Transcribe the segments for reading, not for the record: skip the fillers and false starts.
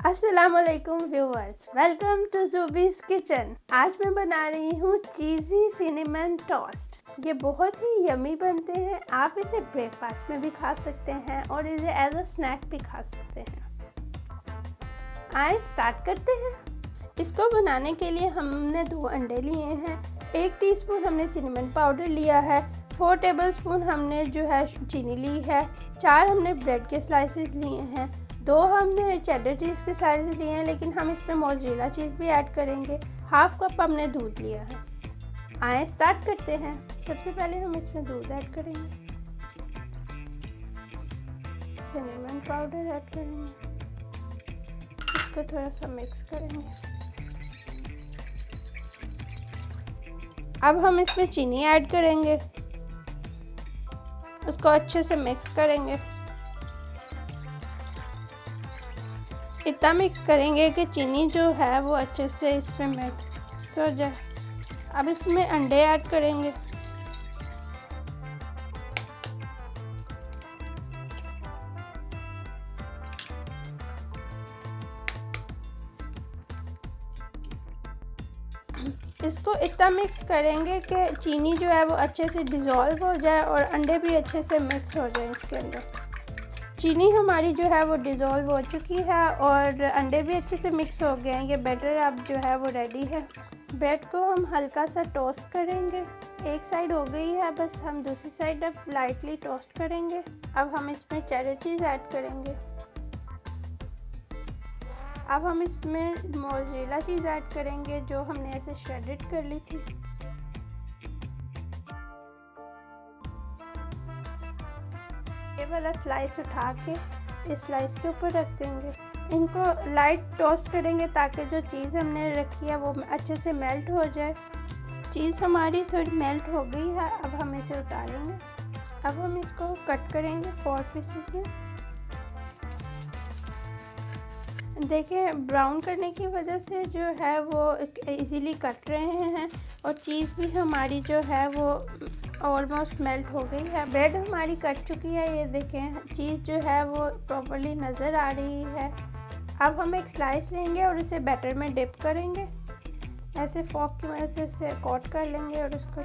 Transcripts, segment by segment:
अस्सलामुअलैकुम viewers, welcome to ज़ुबी's kitchen. आज मैं बना रही हूँ चीज़ी सिनेमन टोस्ट। ये बहुत ही यमी बनते हैं। आप इसे ब्रेकफास्ट में भी खा सकते हैं और इसे एज अ स्नैक भी खा सकते हैं। आइए स्टार्ट करते हैं। इसको बनाने के लिए हमने 2 अंडे लिए हैं, 1 टीस्पून हमने सिनेमन पाउडर लिया है, 4 टेबलस्पून हमने जो है चीनी ली है, 4 हमने ब्रेड के स्लाइसेस लिए हैं, 2 हमने चेडर चीज़ के स्लाइसेस लिए हैं, लेकिन हम इसमें मोज़रेला चीज़ भी ऐड करेंगे। हाफ कप हमने दूध लिया है। आइए स्टार्ट करते हैं। सबसे पहले हम इसमें दूध ऐड करेंगे, सिनेमन पाउडर ऐड करेंगे, इसको थोड़ा सा मिक्स करेंगे। अब हम इसमें चीनी ऐड करेंगे, उसको अच्छे से मिक्स करेंगे। इतना मिक्स करेंगे कि चीनी जो है वो अच्छे से इसमें मिक्स हो जाए। अब इसमें अंडे ऐड करेंगे, इसको इतना मिक्स करेंगे कि चीनी जो है वो अच्छे से डिज़ोल्व हो जाए और अंडे भी अच्छे से मिक्स हो जाए इसके अंदर। चीनी हमारी जो है वो डिज़ोल्व हो चुकी है और अंडे भी अच्छे से मिक्स हो गए हैं। ये बैटर अब जो है वो रेडी है। ब्रेड को हम हल्का सा टोस्ट करेंगे। एक साइड हो गई है, बस हम दूसरी साइड अब लाइटली टोस्ट करेंगे। अब हम इसमें चेडर चीज़ ऐड करेंगे। अब हम इसमें मोज़रेला चीज़ ऐड करेंगे जो हमने ऐसे श्रेडेड कर ली थी। ये वाला स्लाइस उठा के इस स्लाइस के ऊपर रख देंगे। इनको लाइट टोस्ट करेंगे ताकि जो चीज़ हमने रखी है वो अच्छे से मेल्ट हो जाए। चीज़ हमारी थोड़ी मेल्ट हो गई है। अब हम इसे उतारेंगे। अब हम इसको कट करेंगे 4 पीसेस में। देखिए, ब्राउन करने की वजह से जो है वो इजीली कट रहे हैं और चीज़ भी हमारी जो है वो ऑलमोस्ट मेल्ट हो गई है। ब्रेड हमारी कट चुकी है। ये देखें, चीज़ जो है वो प्रॉपर्ली नज़र आ रही है। अब हम एक स्लाइस लेंगे और इसे बैटर में डिप करेंगे। ऐसे फॉक की मदद से इसे कोट कर लेंगे और उसको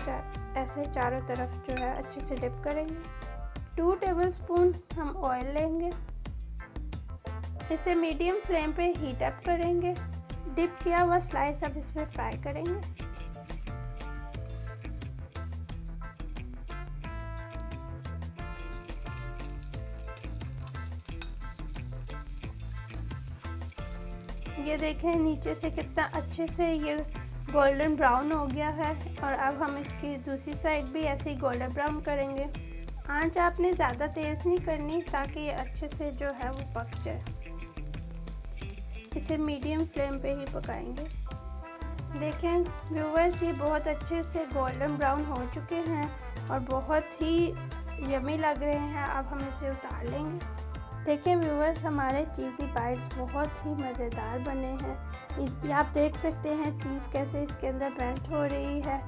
ऐसे चारों तरफ जो है अच्छे से डिप करेंगे। 2 टेबलस्पून हम ऑयल लेंगे, इसे मीडियम फ्लेम पे हीट अप करेंगे। डिप किया हुआ स्लाइस अब इसमें फ्राई करेंगे। ये देखें नीचे से कितना अच्छे से ये गोल्डन ब्राउन हो गया है और अब हम इसकी दूसरी साइड भी ऐसे ही गोल्डन ब्राउन करेंगे। आंच आपने ज़्यादा तेज़ नहीं करनी ताकि ये अच्छे से जो है वो पक जाए। इसे मीडियम फ्लेम पे ही पकाएंगे। देखें व्यूअर्स, ये बहुत अच्छे से गोल्डन ब्राउन हो चुके हैं और बहुत ही यमी लग रहे हैं। अब हम इसे उतार लेंगे। देखें व्यूअर्स, हमारे चीज़ी बाइट्स बहुत ही मज़ेदार बने हैं। ये आप देख सकते हैं चीज़ कैसे इसके अंदर मेल्ट हो रही है।